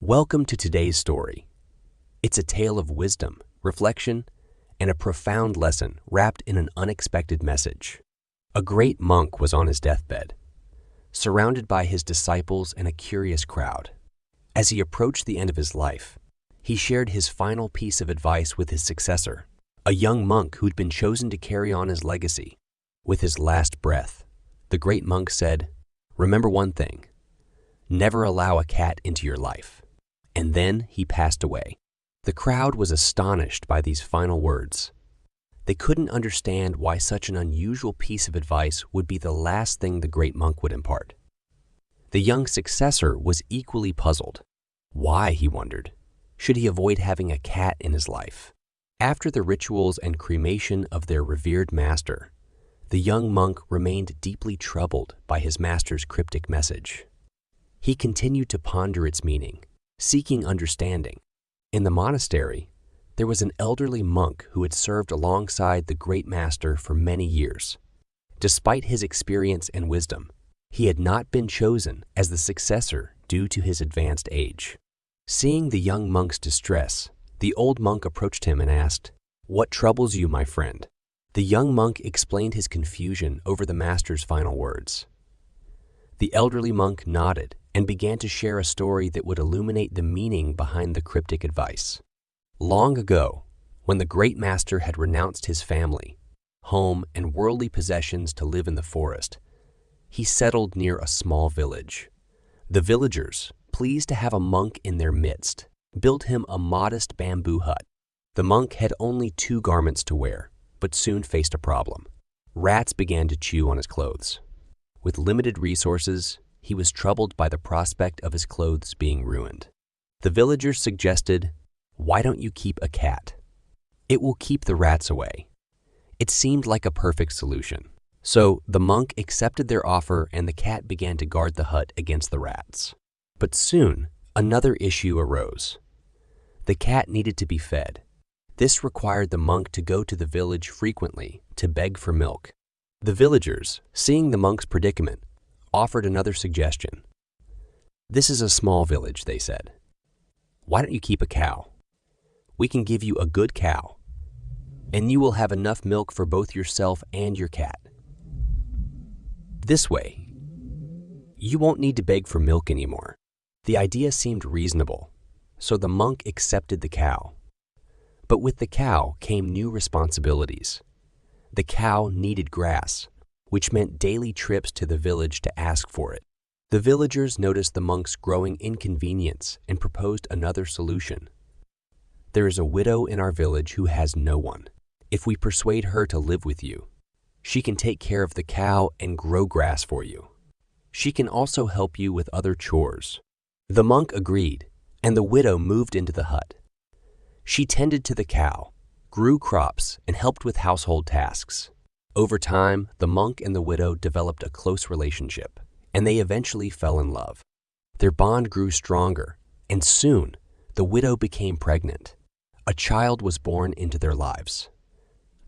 Welcome to today's story. It's a tale of wisdom, reflection, and a profound lesson wrapped in an unexpected message. A great monk was on his deathbed, surrounded by his disciples and a curious crowd. As he approached the end of his life, he shared his final piece of advice with his successor, a young monk who'd been chosen to carry on his legacy. With his last breath, the great monk said, "Remember one thing, never allow a cat into your life." And then he passed away. The crowd was astonished by these final words. They couldn't understand why such an unusual piece of advice would be the last thing the great monk would impart. The young successor was equally puzzled. Why, he wondered, should he avoid having a cat in his life? After the rituals and cremation of their revered master, the young monk remained deeply troubled by his master's cryptic message. He continued to ponder its meaning, seeking understanding. In the monastery, there was an elderly monk who had served alongside the great master for many years. Despite his experience and wisdom, he had not been chosen as the successor due to his advanced age. Seeing the young monk's distress, the old monk approached him and asked, "What troubles you, my friend?" The young monk explained his confusion over the master's final words. The elderly monk nodded and began to share a story that would illuminate the meaning behind the cryptic advice. Long ago, when the great master had renounced his family, home, and worldly possessions to live in the forest, he settled near a small village. The villagers, pleased to have a monk in their midst, built him a modest bamboo hut. The monk had only 2 garments to wear, but soon faced a problem. Rats began to chew on his clothes. With limited resources, he was troubled by the prospect of his clothes being ruined. The villagers suggested, "Why don't you keep a cat? It will keep the rats away." It seemed like a perfect solution. So the monk accepted their offer and the cat began to guard the hut against the rats. But soon, another issue arose. The cat needed to be fed. This required the monk to go to the village frequently to beg for milk. The villagers, seeing the monk's predicament, offered another suggestion. "This is a small village," they said. "Why don't you keep a cow? We can give you a good cow, and you will have enough milk for both yourself and your cat. This way, you won't need to beg for milk anymore." The idea seemed reasonable, so the monk accepted the cow. But with the cow came new responsibilities. The cow needed grass, which meant daily trips to the village to ask for it. The villagers noticed the monk's growing inconvenience and proposed another solution. "There is a widow in our village who has no one. If we persuade her to live with you, she can take care of the cow and grow grass for you. She can also help you with other chores." The monk agreed, and the widow moved into the hut. She tended to the cow, grew crops, and helped with household tasks. Over time, the monk and the widow developed a close relationship, and they eventually fell in love. Their bond grew stronger, and soon, the widow became pregnant. A child was born into their lives.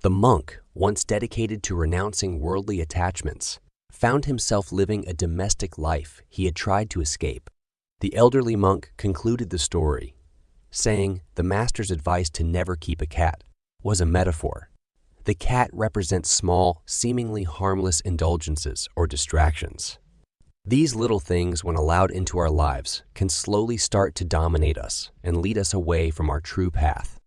The monk, once dedicated to renouncing worldly attachments, found himself living a domestic life he had tried to escape. The elderly monk concluded the story, saying the master's advice to never keep a cat was a metaphor. The cat represents small, seemingly harmless indulgences or distractions. These little things, when allowed into our lives, can slowly start to dominate us and lead us away from our true path.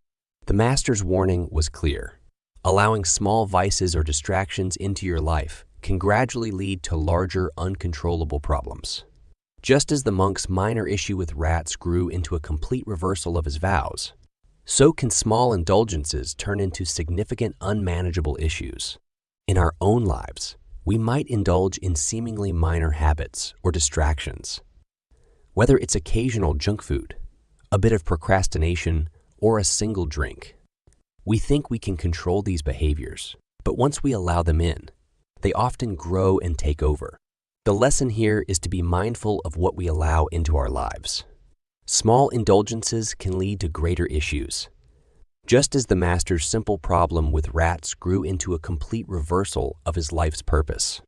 The master's warning was clear. Allowing small vices or distractions into your life can gradually lead to larger, uncontrollable problems. Just as the monk's minor issue with rats grew into a complete reversal of his vows, so can small indulgences turn into significant unmanageable issues. In our own lives, we might indulge in seemingly minor habits or distractions. Whether it's occasional junk food, a bit of procrastination, or a single drink, we think we can control these behaviors, but once we allow them in, they often grow and take over. The lesson here is to be mindful of what we allow into our lives. Small indulgences can lead to greater issues. Just as the master's simple problem with rats grew into a complete reversal of his life's purpose.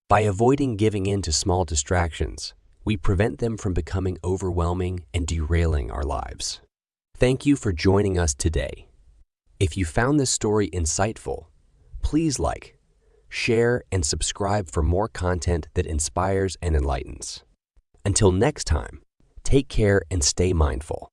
By avoiding giving in to small distractions, we prevent them from becoming overwhelming and derailing our lives. Thank you for joining us today. If you found this story insightful, please like, share, and subscribe for more content that inspires and enlightens. Until next time, take care and stay mindful.